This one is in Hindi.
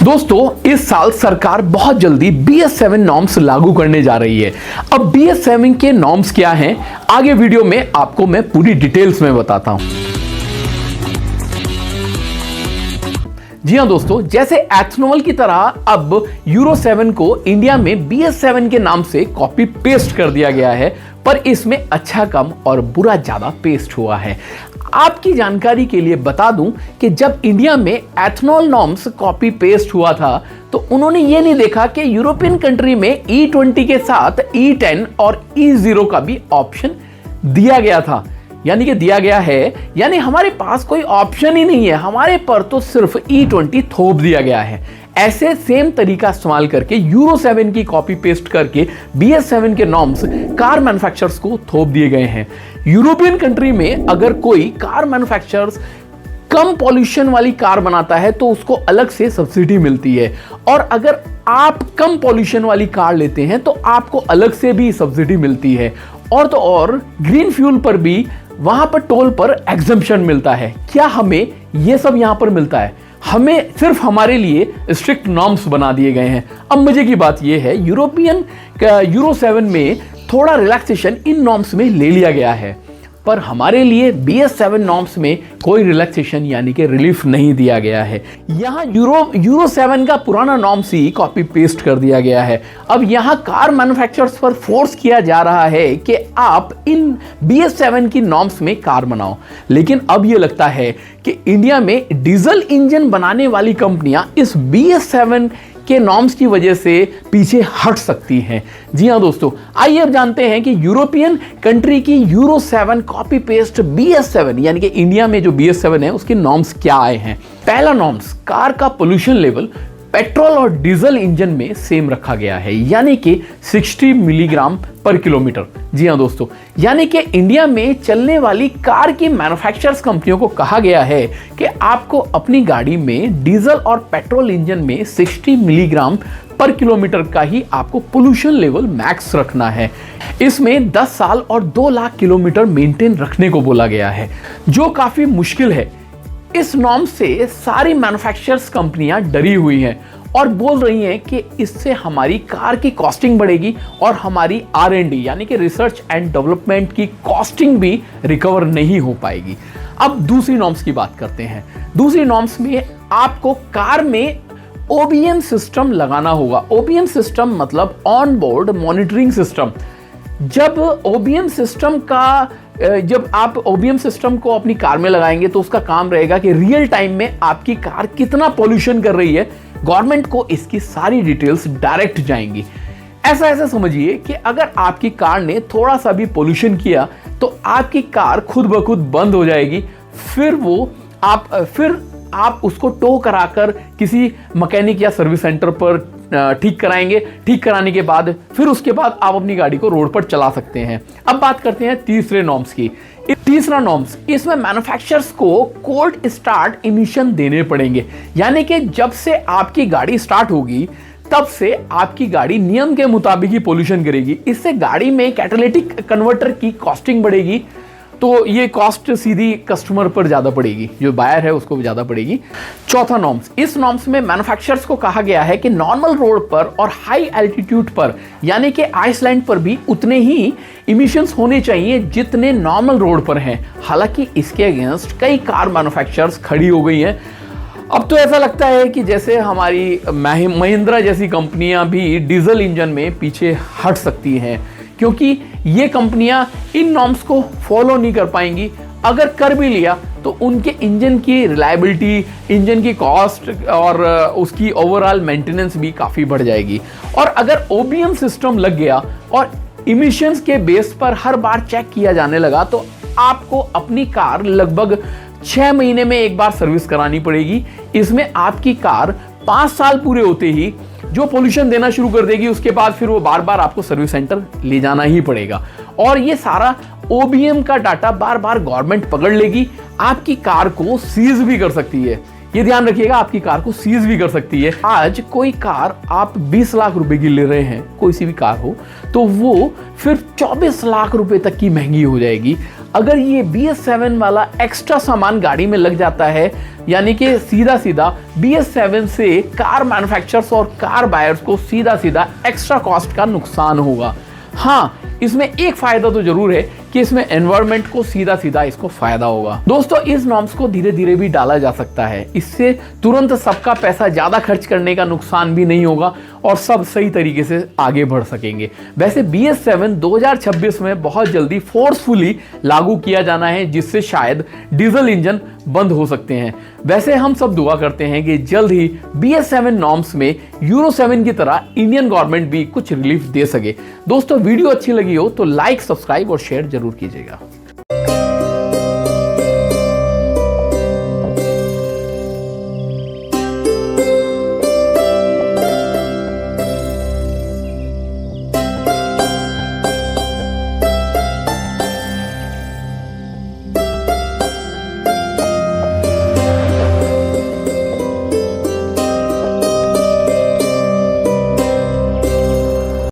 दोस्तों, इस साल सरकार बहुत जल्दी BS7 नॉर्म्स लागू करने जा रही है। अब BS7 के नॉर्म्स क्या हैं, आगे वीडियो में आपको मैं पूरी डिटेल्स में बताता हूं। जी हां दोस्तों, जैसे एथनॉल की तरह अब यूरो 7 को इंडिया में BS7 के नाम से कॉपी पेस्ट कर दिया गया है, पर इसमें अच्छा कम और बुरा ज्यादा पेस्ट हुआ है। आपकी जानकारी के लिए बता दूं कि जब इंडिया में एथनॉल नॉर्म्स कॉपी पेस्ट हुआ था तो उन्होंने ये नहीं देखा कि यूरोपियन कंट्री में E20 के साथ E10 और E0 का भी ऑप्शन दिया गया था, यानी कि दिया गया है, यानी हमारे पास कोई ऑप्शन ही नहीं है, हमारे पर तो सिर्फ E20 थोप दिया गया है। ऐसे सेम तरीका इस्तेमाल करके यूरो 7 की कॉपी पेस्ट करके BS7 के नॉर्म्स कार मैन्युफैक्चरर्स को थोप दिए गए हैं। यूरोपियन कंट्री में अगर कोई कार मैन्युफैक्चरर्स कम पॉल्यूशन वाली कार बनाता है तो उसको अलग से सब्सिडी मिलती है, और अगर आप कम पॉल्यूशन वाली कार लेते हैं तो आपको अलग से भी सब्सिडी मिलती है। और तो और ग्रीन फ्यूल पर भी वहां पर टोल पर एग्जम्पशन मिलता है। क्या हमें यह सब यहां पर मिलता है? हमें सिर्फ हमारे लिए स्ट्रिक्ट नॉर्म्स बना दिए गए हैं। अब मजे की बात यह है, यूरो 7 में थोड़ा रिलैक्सेशन इन नॉर्म्स में ले लिया गया है, पर हमारे लिए BS7 नॉर्म्स में कोई रिलैक्सेशन यानी कि रिलीफ नहीं दिया गया है। यहां यूरो 7 का पुराना नॉर्म्स ही कॉपी पेस्ट कर दिया गया है। अब यहां कार मैन्युफैक्चरर्स पर फोर्स किया जा रहा है कि आप इन BS7 की नॉर्म्स में कार बनाओ, लेकिन अब यह लगता है कि इंडिया में डीजल इंजन बनाने वाली कंपनियां इस BS7 के नॉर्म्स की वजह से पीछे हट सकती हैं। जी हां दोस्तों, आइए अब जानते हैं कि यूरोपियन कंट्री की यूरो 7 कॉपी पेस्ट BS7 यानी कि इंडिया में जो BS7 है उसके नॉर्म्स क्या आए हैं। पहला नॉर्म्स, कार का पोल्यूशन लेवल पेट्रोल और डीजल इंजन में सेम रखा गया है, यानी कि 60 मिलीग्राम पर किलोमीटर। जी हां दोस्तों, यानी कि इंडिया में चलने वाली कार की मैन्युफैक्चरर्स कंपनियों को कहा गया है कि आपको अपनी गाड़ी में डीजल और पेट्रोल इंजन में 60 मिलीग्राम पर किलोमीटर का ही आपको पोल्यूशन लेवल मैक्स रखना है। इसमें 10 साल और 2 लाख किलोमीटर मेंटेन रखने को बोला गया है, जो काफी मुश्किल है। इस नॉर्म से सारी मैन्युफैक्चरर्स कंपनियां डरी हुई हैं और बोल रही हैं कि इससे हमारी कार की कॉस्टिंग बढ़ेगी और हमारी R&D यानी कि रिसर्च एंड डेवलपमेंट की कॉस्टिंग भी रिकवर नहीं हो पाएगी। अब दूसरी नॉर्म्स की बात करते हैं। दूसरी नॉर्म्स में आपको कार में OBM सिस्टम लगाना होगा। OBM सिस्टम मतलब ऑन बोर्ड मॉनिटरिंग सिस्टम। जब आप OBM सिस्टम को अपनी कार में लगाएंगे तो उसका काम रहेगा कि रियल टाइम में आपकी कार कितना पॉल्यूशन कर रही है, गवर्नमेंट को इसकी सारी डिटेल्स डायरेक्ट जाएंगी। ऐसा समझिए कि अगर आपकी कार ने थोड़ा सा भी पॉल्यूशन किया तो आपकी कार खुद ब खुद बंद हो जाएगी। फिर आप उसको टो कराकर किसी मैकेनिक या सर्विस सेंटर पर ठीक कराएंगे। ठीक कराने के बाद फिर उसके बाद आप अपनी गाड़ी को रोड पर चला सकते हैं। अब बात करते हैं तीसरे नॉर्म्स की। तीसरा नॉर्म्स, इसमें मैन्युफैक्चरर्स को कोल्ड स्टार्ट इमिशन देने पड़ेंगे, यानी कि जब से आपकी गाड़ी स्टार्ट होगी तब से आपकी गाड़ी नियम के मुताबिक ही पोल्यूशन करेगी। इससे गाड़ी में कैटालिटिक कन्वर्टर की कॉस्टिंग बढ़ेगी, तो ये कॉस्ट सीधी कस्टमर पर ज्यादा पड़ेगी, जो बायर है उसको ज्यादा पड़ेगी। चौथा नॉर्म्स, इस नॉर्म्स में मैन्युफैक्चरर्स को कहा गया है कि नॉर्मल रोड पर और हाई एल्टीट्यूड पर यानी कि आइसलैंड पर भी उतने ही इमिशंस होने चाहिए जितने नॉर्मल रोड पर हैं। हालांकि इसके अगेंस्ट कई कार मैन्युफैक्चरर्स खड़ी हो गई हैं। अब तो ऐसा लगता है कि जैसे हमारी महिंद्रा जैसी कंपनियां भी डीजल इंजन में पीछे हट सकती हैं, क्योंकि ये कंपनियां इन नॉर्म्स को फॉलो नहीं कर पाएंगी। अगर कर भी लिया तो उनके इंजन की रिलायबिलिटी, इंजन की कॉस्ट और उसकी ओवरऑल मेंटेनेंस भी काफ़ी बढ़ जाएगी। और अगर OBM सिस्टम लग गया और इमिशंस के बेस पर हर बार चेक किया जाने लगा तो आपको अपनी कार लगभग 6 महीने में एक बार सर्विस करानी पड़ेगी। इसमें आपकी कार 5 साल पूरे होते ही जो पोल्यूशन देना शुरू कर देगी, उसके बाद फिर वो बार बार आपको सर्विस सेंटर ले जाना ही पड़ेगा। और ये सारा OBM का डाटा बार बार गवर्नमेंट पकड़ लेगी, आपकी कार को सीज भी कर सकती है। ये ध्यान रखिएगा, आपकी कार को सीज भी कर सकती है। आज कोई कार आप 20 लाख रुपए की ले रहे हैं, कोई सी भी कार हो, तो वो फिर 24 लाख रुपए तक की महंगी हो जाएगी अगर ये BS7 वाला एक्स्ट्रा सामान गाड़ी में लग जाता है, यानी कि सीधा सीधा BS7 से कार मैन्युफैक्चरर्स और कार बायर्स को सीधा सीधा एक्स्ट्रा कॉस्ट का नुकसान होगा। हाँ, इसमें एक फायदा तो जरूर है कि इसमें एनवायरनमेंट को सीधा सीधा इसको फायदा होगा। दोस्तों, इस नॉर्म्स को धीरे धीरे भी डाला जा सकता है, इससे तुरंत सबका पैसा ज्यादा खर्च करने का नुकसान भी नहीं होगा और सब सही तरीके से आगे बढ़ सकेंगे। वैसे BS7 2026 में बहुत जल्दी फोर्सफुली लागू किया जाना है, जिससे शायद डीजल इंजन बंद हो सकते हैं। वैसे हम सब दुआ करते हैं कि जल्द ही BS7 नॉर्म्स में यूरो 7 की तरह इंडियन गवर्नमेंट भी कुछ रिलीफ दे सके। दोस्तों, वीडियो अच्छी लगी हो तो लाइक, सब्सक्राइब और शेयर जरूर कीजिएगा।